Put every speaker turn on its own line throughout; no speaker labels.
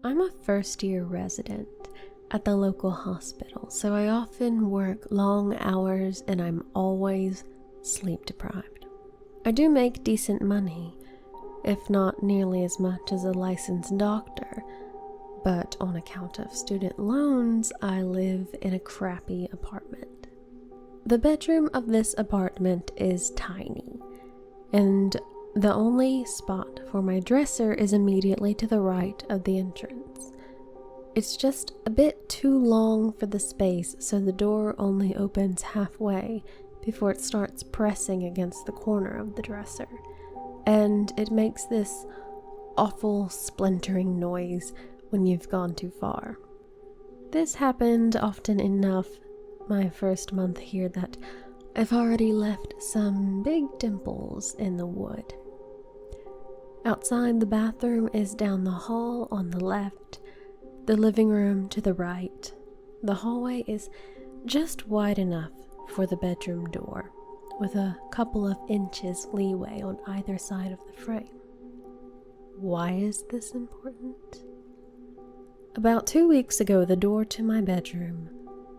I'm a first-year resident at the local hospital, so I often work long hours and I'm always sleep-deprived. I do make decent money, if not nearly as much as a licensed doctor, but on account of student loans, I live in a crappy apartment. The bedroom of this apartment is tiny, and the only spot for my dresser is immediately to the right of the entrance. It's just a bit too long for the space, so the door only opens halfway before it starts pressing against the corner of the dresser, and it makes this awful splintering noise when you've gone too far. This happened often enough my first month here that I've already left some big dimples in the wood. Outside, the bathroom is down the hall on the left, the living room to the right. The hallway is just wide enough for the bedroom door, with a couple of inches leeway on either side of the frame. Why is this important? About 2 weeks ago, the door to my bedroom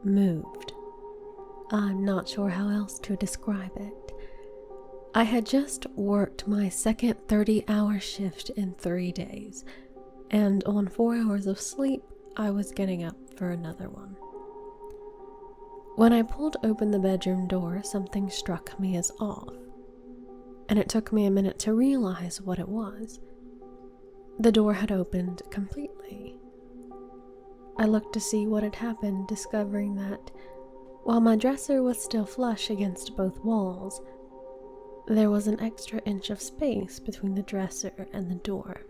moved. I'm not sure how else to describe it. I had just worked my second 30-hour shift in 3 days, and on 4 hours of sleep, I was getting up for another one. When I pulled open the bedroom door, something struck me as off, and it took me a minute to realize what it was. The door had opened completely. I looked to see what had happened, discovering that while my dresser was still flush against both walls, there was an extra inch of space between the dresser and the door.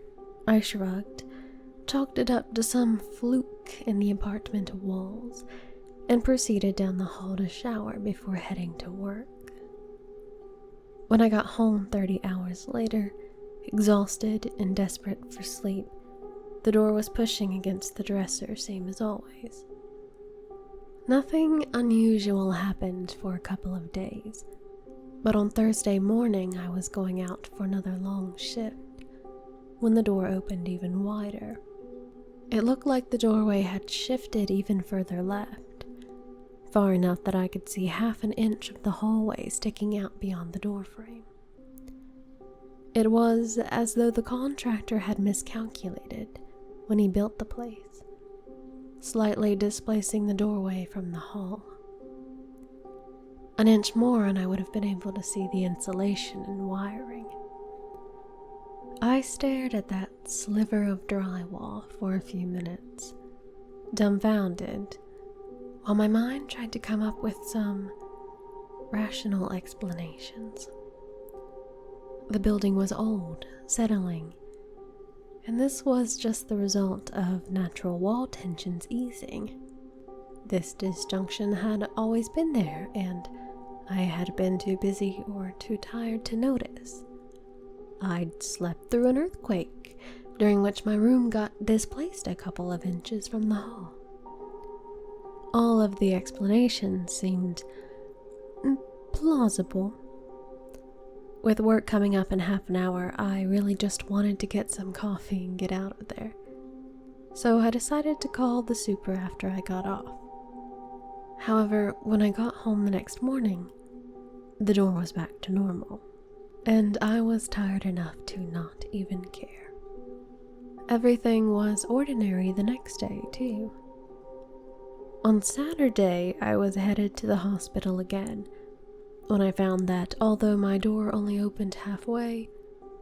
I shrugged, chalked it up to some fluke in the apartment walls, and proceeded down the hall to shower before heading to work. When I got home 30 hours later, exhausted and desperate for sleep, the door was pushing against the dresser, same as always. Nothing unusual happened for a couple of days, but on Thursday morning I was going out for another long shift when the door opened even wider. It looked like the doorway had shifted even further left, far enough that I could see half an inch of the hallway sticking out beyond the doorframe. It was as though the contractor had miscalculated when he built the place, slightly displacing the doorway from the hall. An inch more and I would have been able to see the insulation and wiring. I stared at that sliver of drywall for a few minutes, dumbfounded, while my mind tried to come up with some rational explanations. The building was old, settling, and this was just the result of natural wall tensions easing. This disjunction had always been there, and I had been too busy or too tired to notice. I'd slept through an earthquake, during which my room got displaced a couple of inches from the hall. All of the explanations seemed plausible. With work coming up in half an hour, I really just wanted to get some coffee and get out of there. So I decided to call the super after I got off. However, when I got home the next morning, the door was back to normal, and I was tired enough to not even care. Everything was ordinary the next day, too. On Saturday, I was headed to the hospital again, when I found that although my door only opened halfway,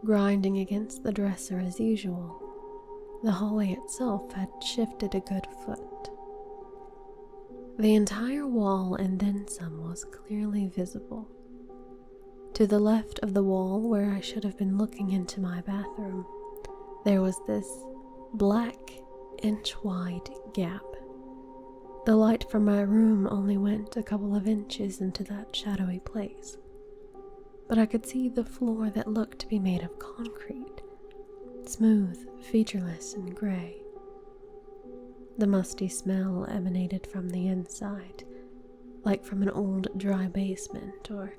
grinding against the dresser as usual, the hallway itself had shifted a good foot. The entire wall and then some was clearly visible. To the left of the wall, where I should have been looking into my bathroom, there was this black, inch-wide gap. The light from my room only went a couple of inches into that shadowy place, but I could see the floor that looked to be made of concrete, smooth, featureless, and gray. The musty smell emanated from the inside, like from an old dry basement or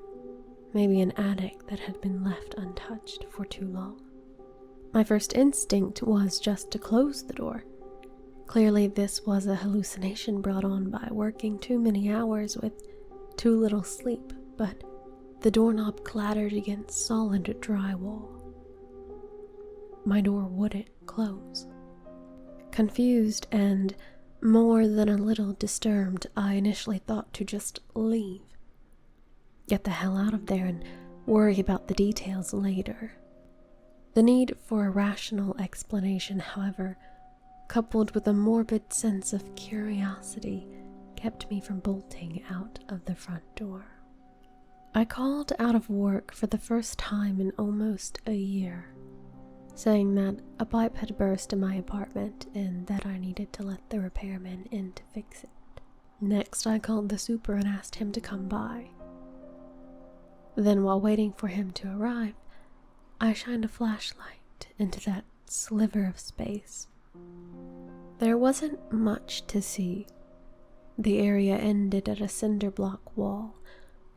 maybe an attic that had been left untouched for too long. My first instinct was just to close the door, Clearly this was a hallucination brought on by working too many hours with too little sleep, but the doorknob clattered against solid drywall. My door wouldn't close. Confused and more than a little disturbed, I initially thought to just leave. Get the hell out of there and worry about the details later. The need for a rational explanation, however, coupled with a morbid sense of curiosity, kept me from bolting out of the front door. I called out of work for the first time in almost a year, saying that a pipe had burst in my apartment and that I needed to let the repairman in to fix it. Next, I called the super and asked him to come by. Then, while waiting for him to arrive, I shined a flashlight into that sliver of space. There wasn't much to see. The area ended at a cinder block wall,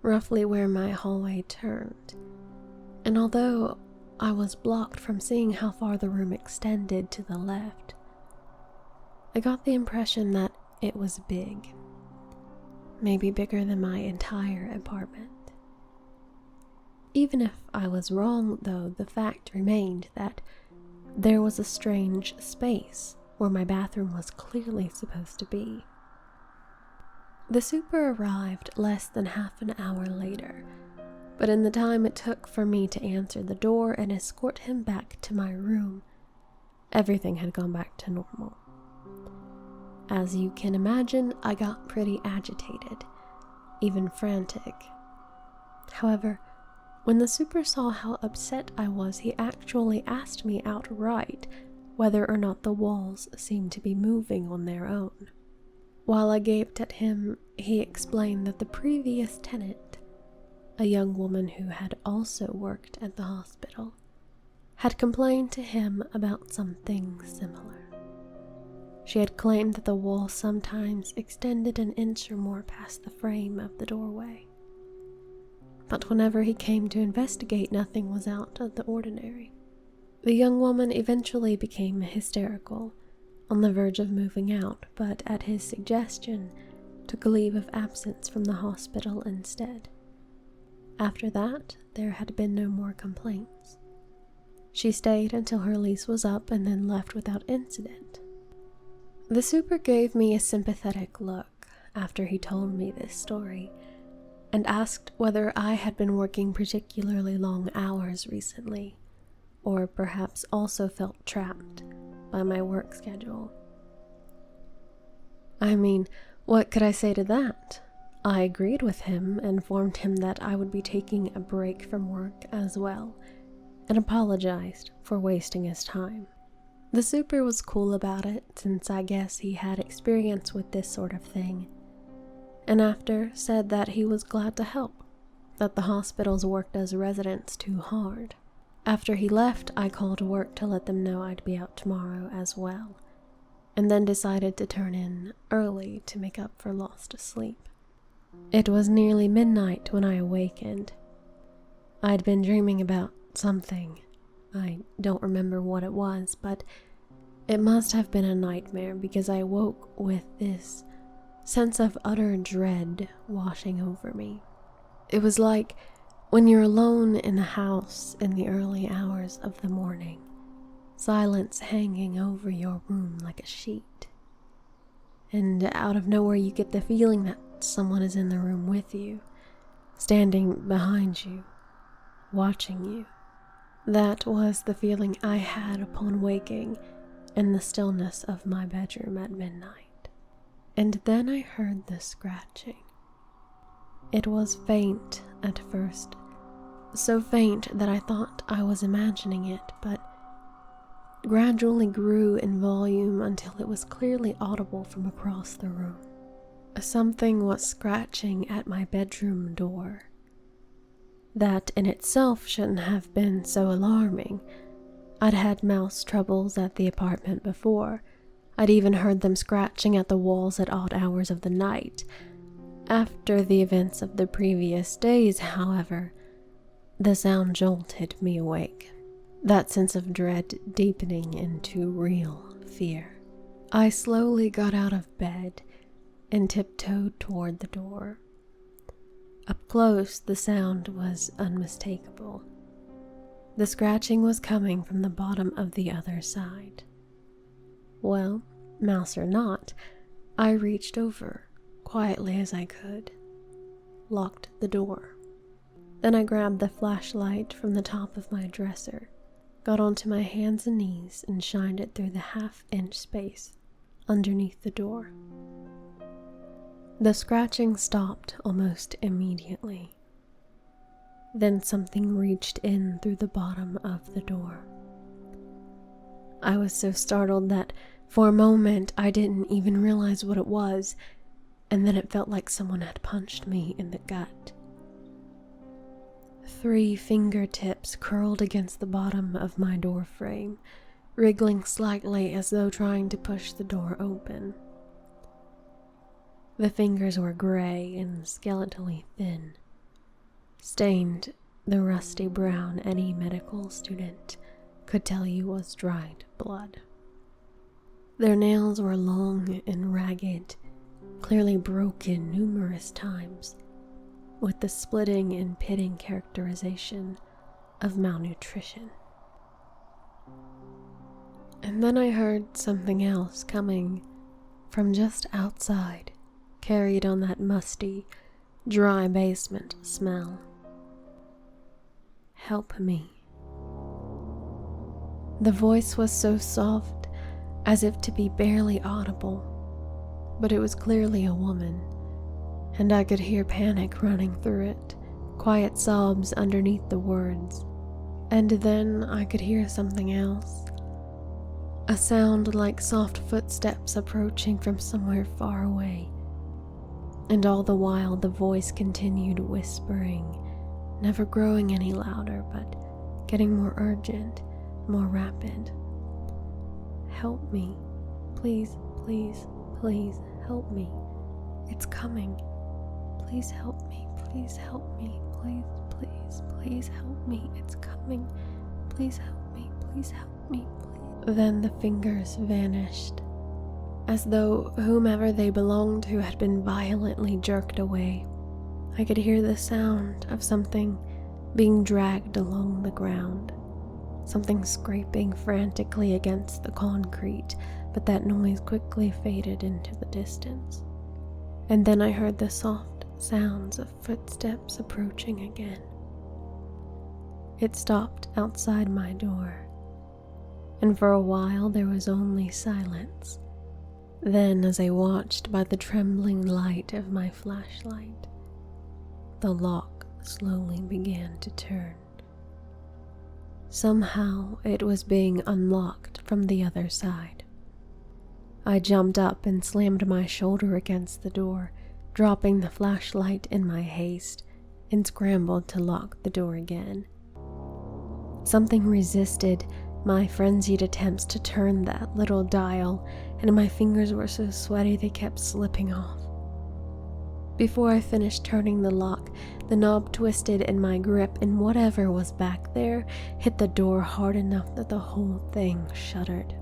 roughly where my hallway turned, and although I was blocked from seeing how far the room extended to the left, I got the impression that it was big, maybe bigger than my entire apartment. Even if I was wrong, though, the fact remained that there was a strange space where my bathroom was clearly supposed to be. The super arrived less than half an hour later, but in the time it took for me to answer the door and escort him back to my room, everything had gone back to normal. As you can imagine, I got pretty agitated, even frantic. However, when the super saw how upset I was, he actually asked me outright whether or not the walls seemed to be moving on their own. While I gaped at him, he explained that the previous tenant, a young woman who had also worked at the hospital, had complained to him about something similar. She had claimed that the wall sometimes extended an inch or more past the frame of the doorway. But whenever he came to investigate, nothing was out of the ordinary. The young woman eventually became hysterical, on the verge of moving out, but at his suggestion, took a leave of absence from the hospital instead. After that, there had been no more complaints. She stayed until her lease was up and then left without incident. The super gave me a sympathetic look after he told me this story, and asked whether I had been working particularly long hours recently, or perhaps also felt trapped by my work schedule. I mean, what could I say to that? I agreed with him and informed him that I would be taking a break from work as well, and apologized for wasting his time. The super was cool about it, since I guess he had experience with this sort of thing, and after said that he was glad to help, that the hospitals worked as residents too hard. After he left, I called work to let them know I'd be out tomorrow as well, and then decided to turn in early to make up for lost sleep. It was nearly midnight when I awakened. I'd been dreaming about something. I don't remember what it was, but it must have been a nightmare because I woke with this sense of utter dread washing over me. It was like when you're alone in the house in the early hours of the morning, silence hanging over your room like a sheet, and out of nowhere you get the feeling that someone is in the room with you, standing behind you, watching you. That was the feeling I had upon waking in the stillness of my bedroom at midnight. And then I heard the scratching. It was faint at first, so faint that I thought I was imagining it, but gradually grew in volume until it was clearly audible from across the room. Something was scratching at my bedroom door. That in itself shouldn't have been so alarming. I'd had mouse troubles at the apartment before. I'd even heard them scratching at the walls at odd hours of the night. After the events of the previous days, however, the sound jolted me awake, that sense of dread deepening into real fear. I slowly got out of bed and tiptoed toward the door. Up close, the sound was unmistakable. The scratching was coming from the bottom of the other side. Well, mouse or not, I reached over, quietly as I could, locked the door. Then I grabbed the flashlight from the top of my dresser, got onto my hands and knees, and shined it through the half-inch space underneath the door. The scratching stopped almost immediately. Then something reached in through the bottom of the door. I was so startled that for a moment I didn't even realize what it was, and then it felt like someone had punched me in the gut. 3 fingertips curled against the bottom of my door frame, wriggling slightly as though trying to push the door open. The fingers were gray and skeletally thin, stained the rusty brown any medical student could tell you was dried blood. Their nails were long and ragged, clearly broken numerous times, with the splitting and pitting characterization of malnutrition. And then I heard something else coming from just outside, carried on that musty, dry basement smell. Help me. The voice was so soft, as if to be barely audible, but it was clearly a woman, and I could hear panic running through it, quiet sobs underneath the words. And then I could hear something else, a sound like soft footsteps approaching from somewhere far away. And all the while the voice continued whispering, never growing any louder, but getting more urgent, more rapid. Help me. Please, please, please help me. It's coming. Please help me. Please help me. Please, please, please help me. It's coming. Please help me. Please help me. Please. Then the fingers vanished, as though whomever they belonged to had been violently jerked away. I could hear the sound of something being dragged along the ground, something scraping frantically against the concrete, but that noise quickly faded into the distance. And then I heard the soft sounds of footsteps approaching again. It stopped outside my door, and for a while there was only silence. Then, as I watched by the trembling light of my flashlight, the lock slowly began to turn. Somehow it was being unlocked from the other side. I jumped up and slammed my shoulder against the door, dropping the flashlight in my haste, and scrambled to lock the door again. Something resisted my frenzied attempts to turn that little dial, and my fingers were so sweaty they kept slipping off. Before I finished turning the lock, the knob twisted in my grip, and whatever was back there hit the door hard enough that the whole thing shuddered.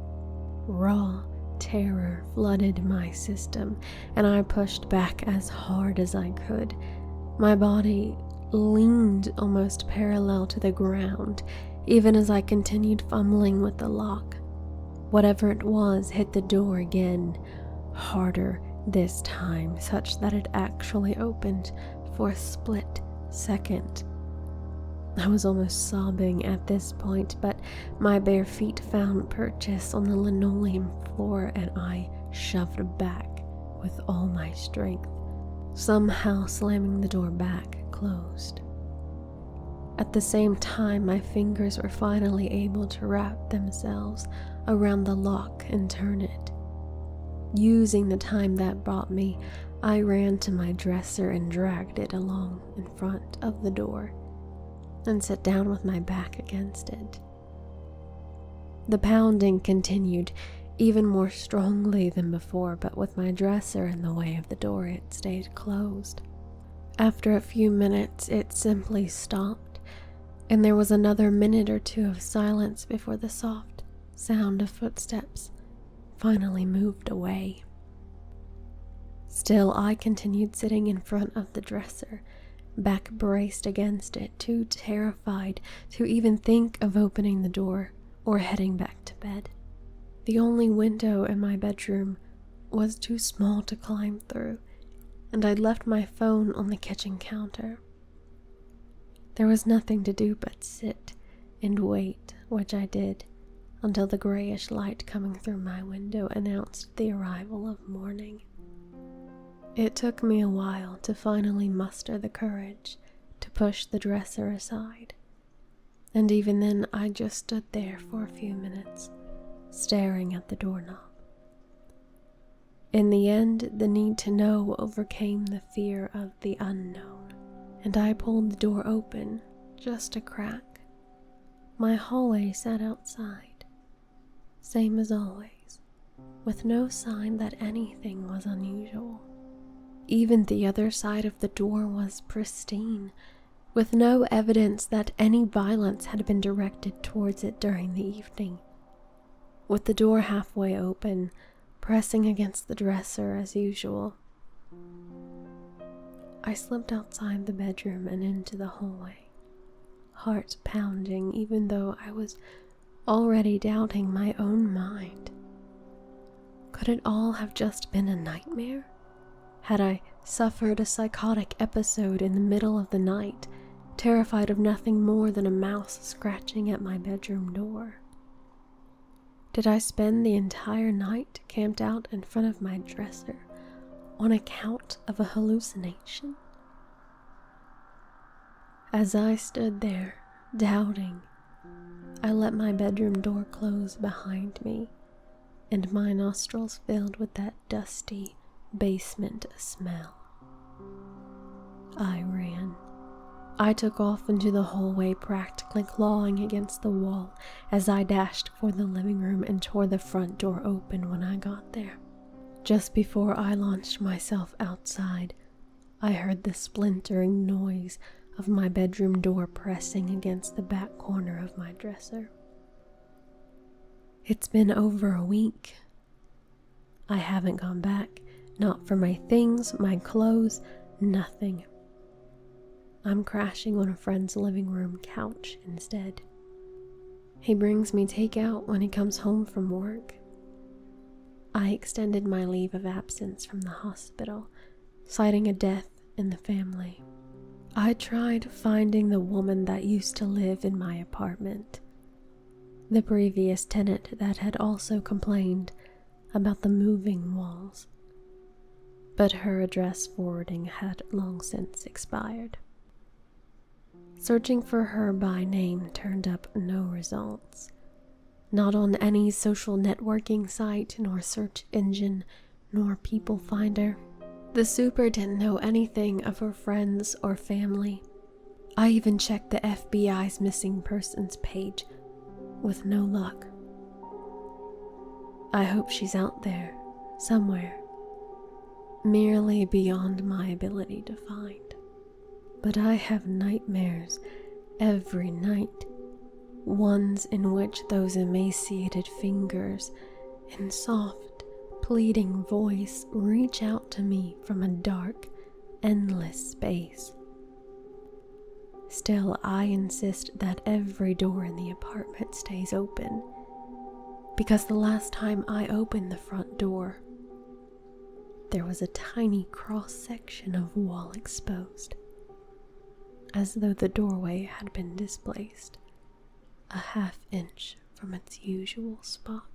Raw terror flooded my system, and I pushed back as hard as I could. My body leaned almost parallel to the ground, even as I continued fumbling with the lock. Whatever it was hit the door again, harder this time, such that it actually opened for a split second. I was almost sobbing at this point, but my bare feet found purchase on the linoleum floor, and I shoved back with all my strength, somehow slamming the door back closed. At the same time, my fingers were finally able to wrap themselves around the lock and turn it. Using the time that brought me, I ran to my dresser and dragged it along in front of the door, and sat down with my back against it. The pounding continued even more strongly than before, but with my dresser in the way of the door, it stayed closed. After a few minutes, it simply stopped, and there was another minute or two of silence before the soft sound of footsteps finally moved away. Still, I continued sitting in front of the dresser, back braced against it, too terrified to even think of opening the door or heading back to bed. The only window in my bedroom was too small to climb through, and I'd left my phone on the kitchen counter. There was nothing to do but sit and wait, which I did, until the grayish light coming through my window announced the arrival of morning. It took me a while to finally muster the courage to push the dresser aside, and even then I just stood there for a few minutes, staring at the doorknob. In the end, the need to know overcame the fear of the unknown, and I pulled the door open, just a crack. My hallway sat outside, same as always, with no sign that anything was unusual. Even the other side of the door was pristine, with no evidence that any violence had been directed towards it during the evening. With the door halfway open, pressing against the dresser as usual, I slipped outside the bedroom and into the hallway, heart pounding even though I was already doubting my own mind. Could it all have just been a nightmare? Had I suffered a psychotic episode in the middle of the night, terrified of nothing more than a mouse scratching at my bedroom door? Did I spend the entire night camped out in front of my dresser on account of a hallucination? As I stood there, doubting, I let my bedroom door close behind me, and my nostrils filled with that dusty basement smell. I ran. I took off into the hallway, practically clawing against the wall as I dashed for the living room and tore the front door open when I got there. Just before I launched myself outside, I heard the splintering noise of my bedroom door pressing against the back corner of my dresser. It's been over a week. I haven't gone back, not for my things, my clothes, nothing. I'm crashing on a friend's living room couch instead. He brings me takeout when he comes home from work. I extended my leave of absence from the hospital, citing a death in the family. I tried finding the woman that used to live in my apartment, the previous tenant that had also complained about the moving walls, but her address forwarding had long since expired. Searching for her by name turned up no results, not on any social networking site, nor search engine, nor people finder. The super didn't know anything of her friends or family. I even checked the FBI's missing persons page, with no luck. I hope she's out there, somewhere, merely beyond my ability to find. But I have nightmares every night, ones in which those emaciated fingers and soft, pleading voice reach out to me from a dark, endless space. Still, I insist that every door in the apartment stays open, because the last time I opened the front door, there was a tiny cross-section of wall exposed, as though the doorway had been displaced a half inch from its usual spot.